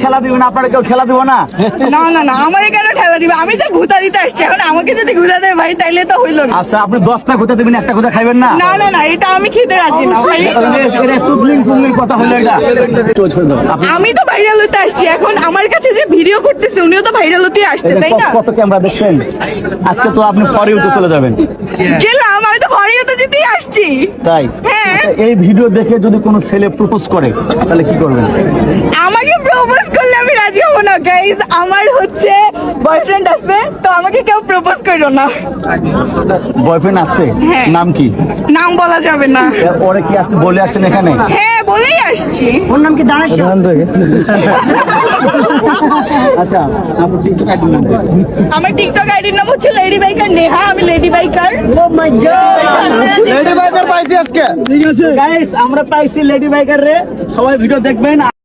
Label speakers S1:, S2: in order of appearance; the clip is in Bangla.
S1: ঠেলা দিবেন, আপনারা কেউ ঠেলা দিব না?
S2: না না না, আমারে কেন ঠেলা দিবে? আমি তো ঘুতা দিতে আসছি, এখন আমাকে যদি ঘুতা দেয় ভাই তাইলে তো হইলো না।
S1: আচ্ছা, আপনি 10টা ঘুরে দেবেন, একটা ঘুরে খাইবেন না?
S2: না না না, এটা আমি খেতে রাজি না ভাই।
S1: এটা চুদলিং কথা হলো এটা।
S2: আমি তো ভাইরাল হতে আসছি, এখন আমার কাছে যে ভিডিও করতেছে উনিও তো ভাইরাল হতে আসছে, তাই না?
S1: কত ক্যামেরা দেখছেন? আজকে তো আপনি পরে উঠে চলে যাবেন।
S2: গেলাম, আমি তো ভাইরাল হতে যেতেই আসছি।
S1: তাই?
S2: হ্যাঁ।
S1: এই ভিডিও দেখে যদি কোনো ছেলে প্রপোজ করে তাহলে কি করবেন?
S2: আমাকে প্রপোজ করলে আমি রাজি হব না গাইস, আমার হচ্ছে বয়ফ্রেন্ড আছে, তো আমাকে কেউ প্রপোজ করো না।
S1: বয়ফ্রেন্ড আছে?
S2: হ্যাঁ।
S1: নাম কি?
S2: নাম বলা যাবে না।
S1: ওরে কি আজকে বলে আসছেন এখানে?
S2: হ্যাঁ, বলেই আসছি।
S1: ওর নাম কি? দানেশ। আচ্ছা, আমার টিকটক আইডি নাম কি?
S2: আমার টিকটক আইডির নাম হচ্ছে লেডি বাইকার নেহা, আমি লেডি বাইকার।
S1: ও মাই গড,
S3: লেডি বাইকার পাইছি আজকে।
S1: গাইস আমরা পাইছি লেডি বাইকার রে, সবাই ভিডিও দেখবেন।